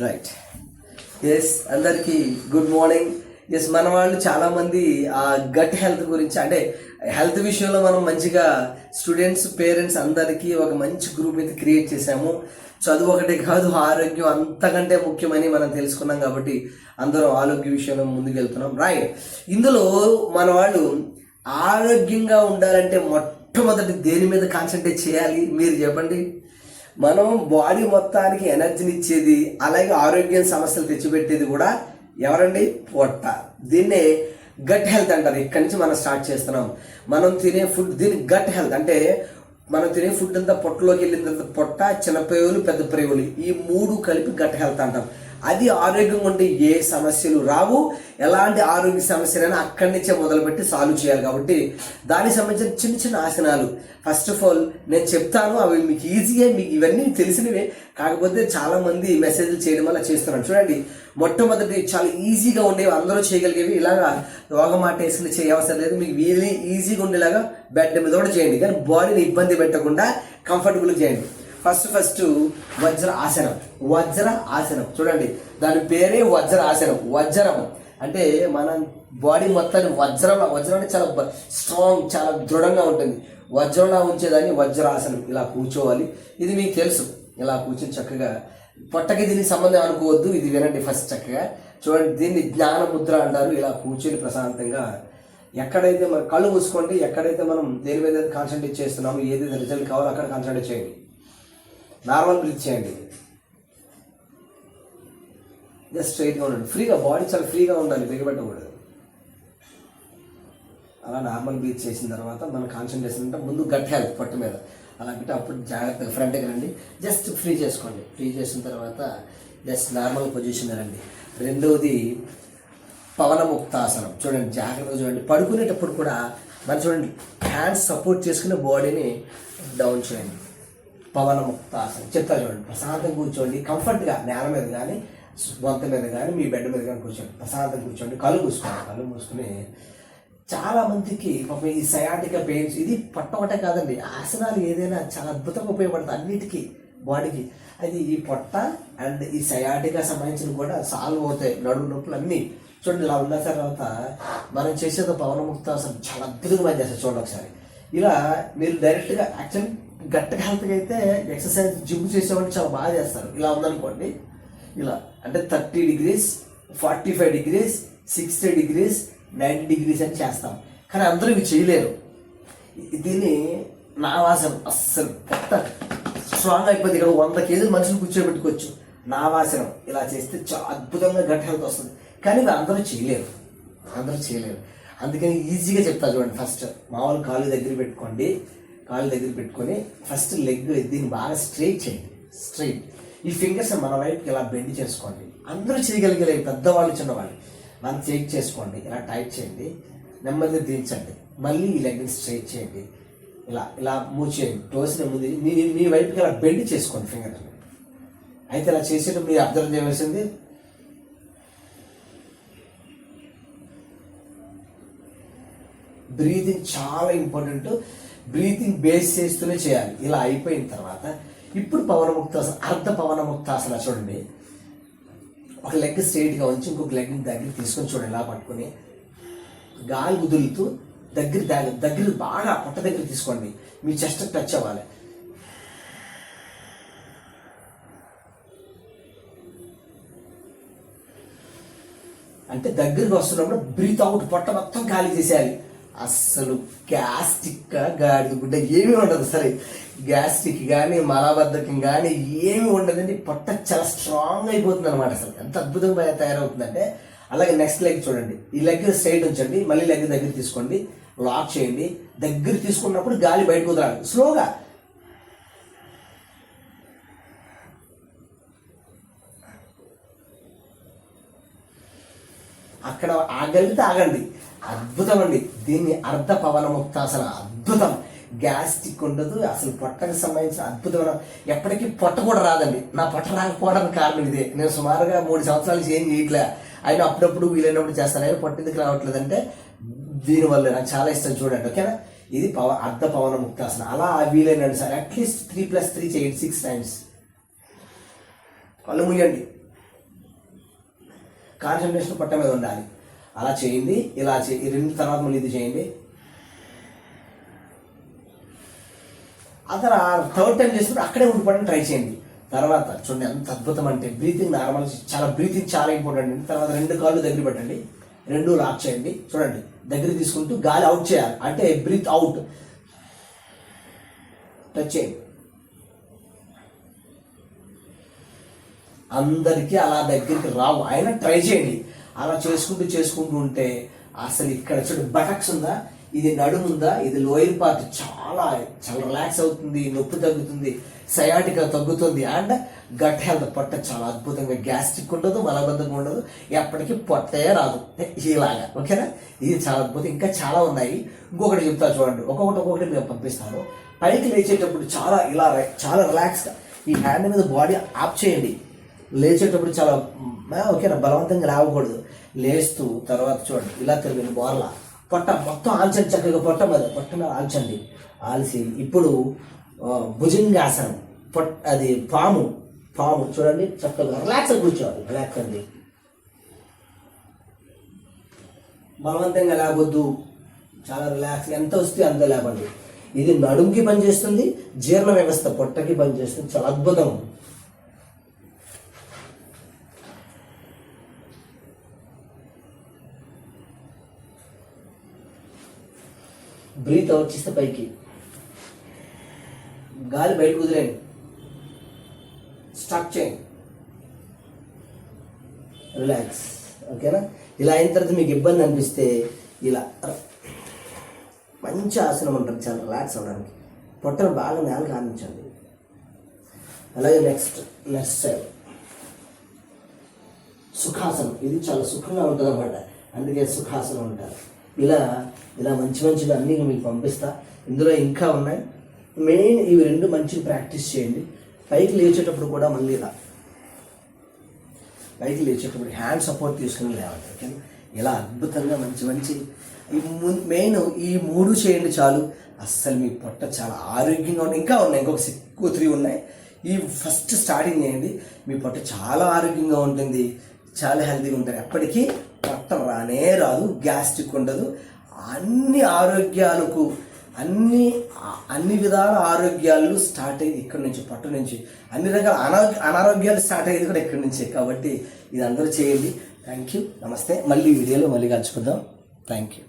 Right. Yes, అందరికీ good morning. Yes, మన వాళ్ళు చాలామంది ఆ గట్ హెల్త్ గురించి, అంటే హెల్త్ విషయంలో మనం మంచిగా స్టూడెంట్స్, పేరెంట్స్ అందరికీ ఒక మంచి గ్రూప్ అయితే క్రియేట్ చేశాము. చదువు ఒకటే కాదు, ఆరోగ్యం అంతకంటే ముఖ్యమని మనం తెలుసుకున్నాం. కాబట్టి అందరం ఆరోగ్య విషయంలో ముందుకు వెళ్తున్నాం. రైట్. ఇందులో మన వాళ్ళు ఆరోగ్యంగా ఉండాలంటే మొట్టమొదటి దేని మీద కాన్సన్ట్రేట్ చేయాలి మీరు చెప్పండి? మనం బాడీ మొత్తానికి ఎనర్జీని ఇచ్చేది, అలాగే ఆరోగ్యం సమస్యలు తెచ్చిపెట్టేది కూడా ఎవరండి? పొట్ట. దీన్నే గట్ హెల్త్ అంటారు. ఇక్కడి నుంచి మనం స్టార్ట్ చేస్తున్నాం. మనం తినే ఫుడ్, దీన్ని గట్ హెల్త్ అంటే మనం తినే ఫుడ్ అంతా పొట్టలోకి వెళ్ళిన తర్వాత పొట్ట, చిన్న ప్రేవులు, పెద్ద ప్రేవులు, ఈ మూడు కలిపి గట్ హెల్త్ అంటాం. అది ఆరోగ్యంగా ఉంటే ఏ సమస్యలు రావు. ఎలాంటి ఆరోగ్య సమస్యలైనా అక్కడి నుంచే మొదలుపెట్టి సాల్వ్ చేయాలి. కాబట్టి దానికి సంబంధించిన చిన్న చిన్న ఆసనాలు ఫస్ట్ ఆఫ్ ఆల్ నేను చెప్తాను. అవి మీకు ఈజీగా, మీకు ఇవన్నీ తెలిసినవే, కాకపోతే చాలా మంది మెసేజ్లు చేయడం వల్ల చేస్తున్నాను. చూడండి, మొట్టమొదటి చాలా ఈజీగా ఉండేవి, అందరూ చేయగలిగేవి. ఇలాగా యోగమాట వేసుకుని చేయ అవసరం లేదు. మీకు వీలు ఈజీగా ఉండేలాగా బెడ్ మీద కూడా చేయండి, కానీ బాడీని ఇబ్బంది పెట్టకుండా కంఫర్టబుల్గా చేయండి. ఫస్ట్ వజ్ర ఆసనం. వజ్ర ఆసనం చూడండి, దాని పేరే వజ్ర ఆసనం. వజ్రం అంటే మన బాడీ మొత్తాన్ని వజ్రం అంటే చాలా స్ట్రాంగ్, చాలా దృఢంగా ఉంటుంది. వజ్రంలా ఉంచేదాన్ని వజ్రాసనం. ఇలా కూర్చోవాలి. ఇది మీకు తెలుసు. ఇలా కూర్చొని చక్కగా పొట్టకి దీనికి సంబంధం అనుకోవద్దు. ఇది వినండి ఫస్ట్ చక్కగా చూడండి. దీన్ని జ్ఞాన ముద్ర అంటారు. ఇలా కూర్చొని ప్రశాంతంగా ఎక్కడైతే మన కళ్ళు మూసుకోండి, ఎక్కడైతే మనం దేని మీద కాన్సన్ట్రేట్ చేస్తున్నామో, ఏదైతే రిజల్ట్ కావాలో అక్కడ కాన్సన్ట్రేట్ చేయండి. నార్మల్ బ్రీత్ చేయండి. జస్ట్ స్ట్రైట్గా ఉండండి. ఫ్రీగా, బాడీ చాలా ఫ్రీగా ఉండాలి, బిగబెట్టకూడదు. అలా నార్మల్ బ్రీత్ చేసిన తర్వాత మన కాన్సన్ట్రేషన్ అంటే ముందు గట్ హెల్త్ పొట్ట మీద అలా పెట్టి అప్పుడు జాగ్రత్తగా ఫ్రంట్కి రండి. జస్ట్ ఫ్రీ చేసుకోండి. ఫ్రీ చేసిన తర్వాత జస్ట్ నార్మల్ పొజిషన్ రండి. రెండవది పవనముక్తాసనం. చూడండి, జాగ్రత్తగా చూడండి. పడుకునేటప్పుడు కూడా మనం చూడండి, హ్యాండ్స్ సపోర్ట్ చేసుకుని బాడీని డౌన్ చేయండి. పవనముక్తాసనం చెప్తా చూడండి. ప్రశాంతంగా కూర్చోండి, కంఫర్ట్గా నేల మీద కానీ, బొంత మీద కానీ, మీ బెడ్ మీద కానీ కూర్చోండి. ప్రశాంతంగా కూర్చోండి. కళ్ళు మూసుకోండి. కళ్ళు మూసుకుని చాలా మందికి పాపం ఈ సయాటికా పెయిన్స్, ఇది పొట్ట ఒకటే కాదండి, ఆసనాలు ఏదైనా చాలా అద్భుతంగా ఉపయోగపడుతుంది అన్నిటికీ, బాడీకి. అది ఈ పొట్ట అండ్ ఈ సయాటికా సంబంధించిన కూడా సాల్వ్ అవుతాయి. నడుము నొప్పులు అన్నీ చూడండి. ఇలా ఉన్న తర్వాత మనం చేసేది పవనముక్తాసనం చాలా అద్భుతంగా పని చేస్తారు. చూడండి ఒకసారి. ఇలా మీరు డైరెక్ట్గా యాక్చువల్లీ గట్టిగా హెల్త్గా అయితే ఎక్సర్సైజ్ జిమ్ చేసేవాళ్ళు చాలా బాగా చేస్తారు. ఇలా ఉందనుకోండి, ఇలా అంటే 30 degrees, 45 degrees, 60 degrees, 90 degrees అని చేస్తాం. కానీ అందరూ ఇవి చేయలేరు. దీన్ని నావాసనం. అస్సలు పెద్ద స్ట్రాంగ్ అయిపోతుంది. ఇక్కడ 100 kg మనుషులు కూర్చోబెట్టుకోవచ్చు. నావాసనం ఇలా చేస్తే చాలా అద్భుతంగా గట్ హెల్త్ వస్తుంది. కానీ ఇవి అందరూ చేయలేరు. అందుకని ఈజీగా చెప్తా చూడండి. ఫస్ట్ మామూలు కాళ్ళు దగ్గర పెట్టుకోండి. కాళ్ళు దగ్గర పెట్టుకొని ఫస్ట్ లెగ్ దీన్ని బాగా స్ట్రైట్ చేయండి. స్ట్రైట్. ఈ ఫింగర్స్ మన వైపుకి ఇలా బెండ్ చేసుకోండి. అందరూ చేయగలిగేవి, పెద్దవాళ్ళు, చిన్నవాళ్ళు. మనం చెక్ చేసుకోండి. ఇలా టైట్ చేయండి. నెమ్మదిగా దించండి. మళ్ళీ ఈ లెగ్ని స్ట్రైట్ చేయండి. ఇలా మూవ్ చేయండి. టోస్ని ముందు మీ వైపుకి ఇలా బెండ్ చేసుకోండి ఫింగర్ని. అయితే ఇలా చేసేటప్పుడు మీరు అబ్జర్వ్ చేయవలసింది, బ్రీతింగ్ చాలా ఇంపార్టెంట్. బ్రీతింగ్ బేస్ చేస్తూనే చేయాలి. ఇలా అయిపోయిన తర్వాత ఇప్పుడు పవనముక్తాసన, అర్ధ పవనముక్తాసన చూడండి. ఒక లెగ్ స్ట్రైట్గా ఉంచి ఇంకొక లెగ్ దగ్గర తీసుకొని చూడండి. ఇలా పట్టుకొని గాలి వదులుతూ దగ్గర బాగా పొట్ట దగ్గర తీసుకోండి. మీ చెస్ట్ టచ్ అవ్వాలి. అంటే దగ్గరికి వస్తున్నప్పుడు బ్రీత్ అవుట్, పొట్ట మొత్తం ఖాళీ చేసేయాలి. అస్సలు గ్యాస్ట్రిక్, గాడిద గుడ్డ ఏమీ ఉండదు. సరే, గ్యాస్ట్రిక్ కానీ, మలబద్ధకం కానీ ఏమి ఉండదండి. పొట్ట చాలా స్ట్రాంగ్ అయిపోతుంది అనమాట. అసలు ఎంత అద్భుతంగా తయారవుతుందంటే. అలాగే నెక్స్ట్ లెగ్ చూడండి. ఈ లెగ్ స్ట్రైట్ ఉంచండి. మళ్ళీ లెగ్ దగ్గర తీసుకోండి. లాక్ చేయండి. దగ్గర తీసుకున్నప్పుడు గాలి బయటకు వదలాలి స్లోగా. అక్కడ ఆగలిగితే ఆగండి. అద్భుతం అండి. దీన్ని అర్ధ పవనముక్తాసన. అద్భుతం. గ్యాస్ట్రిక్ ఉండదు. అసలు పొట్టకి సంబంధించిన అద్భుతమైన, ఎప్పటికీ పొట్ట కూడా రాదండి. నా పొట్ట రాకపోవడానికి కారణం ఇదే. నేను సుమారుగా 3 సంవత్సరాల నుంచి ఏం చేయట్లే. అయినా అప్పుడప్పుడు వీలైనప్పుడు చేస్తాను. అయినా పొట్ట ఎందుకు రావట్లేదంటే దీనివల్ల. నాకు చాలా ఇష్టం. చూడండి, ఓకేనా? ఇది అర్ధ పవనముక్తాసన. అలా వీలైనండి సార్ అట్లీస్ట్ 3+3 చేయండి 6 times. కళ్ళు మూయండి. కాన్సన్ట్రేషన్ పొట్ట మీద ఉండాలి. అలా చేయండి. ఇలా ఈ 2 తర్వాత మళ్ళీ ఇది చేయండి. ఆ తర్వాత థర్డ్ టైం చేసినప్పుడు అక్కడే ఉండిపోవడానికి ట్రై చేయండి. తర్వాత చూడండి ఎంత అద్భుతం అంటే బ్రీతింగ్ నార్మల్, బ్రీతింగ్ చాలా ఇంపార్టెంట్ అండి. తర్వాత 2 కాళ్ళు దగ్గర పెట్టండి, 2 లాక్ చేయండి. చూడండి దగ్గర తీసుకుంటూ గాలి అవుట్ చేయాలి, అంటే బ్రీత్ అవుట్. టచ్ చేయండి. అందరికీ అలా దగ్గరికి రావు, అయినా ట్రై చేయండి. అలా చేసుకుంటూ ఉంటే అసలు ఇక్కడ చూడండి బటక్స్ ఉందా, ఇది నడుము ఉందా, ఇది లోయర్ పార్ట్ చాలా రిలాక్స్ అవుతుంది, నొప్పి తగ్గుతుంది, సయాటికా తగ్గుతుంది. అండ్ గట్ హెల్త్, పొట్ట చాలా అద్భుతంగా గ్యాస్ట్రిక్ ఉండదు, మలబద్ధకం ఉండదు, ఎప్పటికీ పొట్టే రాదు. ఇలాగా ఓకేనా, ఇది చాలా అద్భుతం. ఇంకా చాలా ఉన్నాయి. ఇంకొకటి చెప్తా చూడండి, ఒక్కొక్కటి మేము పంపిస్తాను. పైకి లేచేటప్పుడు చాలా రిలాక్స్గా ఈ హ్యాండ్ మీద బాడీ ఆప్ చేయండి. లేచేటప్పుడు చాలా ఓకేనా, బలవంతంగా లేవకూడదు. లేస్తూ తర్వాత చూడండి ఇలా తిరిగి బోర్లా పొట్ట మొత్తం ఆల్చండి, చక్కగా పొట్ట మీద ఆల్చండి. ఆల్చి ఇప్పుడు భుజంగాసనం, అది పాము చూడండి, చక్కగా రిలాక్స్ కూర్చోవాలి. రిలాక్స్ అండి, బలవంతంగా లేవద్దు, చాలా రిలాక్స్, ఎంత వస్తే అంత లేపండి. ఇది నడుముకి పనిచేస్తుంది, జీర్ణ వ్యవస్థ పొట్టకి పనిచేస్తుంది, చాలా అద్భుతం. బ్రీత్ అవుట్ చేస్తే పైకి, గాలి బయటకు వదిలేండి, స్టాక్ చేయండి, రిలాక్స్. ఓకేనా, ఇలా అయిన తర్వాత మీకు ఇబ్బంది అనిపిస్తే ఇలా మంచి ఆసనం ఉంటుంది, చాలా రిలాక్స్ అవ్వడానికి. పొట్టను బాగా నేలకు ఆనించండి. అలాగే నెక్స్ట్ సైడ్ సుఖాసనం, ఇది చాలా సుఖంగా ఉంటుంది అన్నమాట, అందుకే సుఖాసనం ఉంటారు. ఇలా మంచివి అన్నీ మీకు పంపిస్తా. ఇందులో ఇంకా ఉన్నాయి. మెయిన్ ఇవి 2 మంచిగా ప్రాక్టీస్ చేయండి. పైకి లేచేటప్పుడు కూడా మళ్ళీ పైకి లేచేటప్పుడు హ్యాండ్ సపోర్ట్ తీసుకుని లేవాలి. ఓకేనా, ఇలా అద్భుతంగా మంచి మెయిన్ ఈ 3 చేయండి చాలు. అస్సలు మీ పొట్ట చాలా ఆరోగ్యంగా ఉంది. ఇంకా ఉన్నాయి, ఇంకొక 3 ఉన్నాయి. ఈ ఫస్ట్ స్టార్టింగ్ చేయండి, మీ పొట్ట చాలా ఆరోగ్యంగా ఉంటుంది, చాలా హెల్తీగా ఉంటారు. ఎప్పటికీ పొట్ట రాదు, గ్యాస్ట్రిక్ ఉండదు. అన్ని ఆరోగ్యాలకు అన్ని విధాల ఆరోగ్యాలు స్టార్ట్ అయ్యేది ఇక్కడి నుంచి, పొట్ట నుంచి. అన్ని రకాల అనారోగ్యాలు స్టార్ట్ అయ్యేది కూడా ఇక్కడి నుంచే. కాబట్టి ఇది అందరూ చేయండి. థ్యాంక్ యూ, నమస్తే. మళ్ళీ వీడియోలో మళ్ళీ కలుసుకుందాం. Thank you.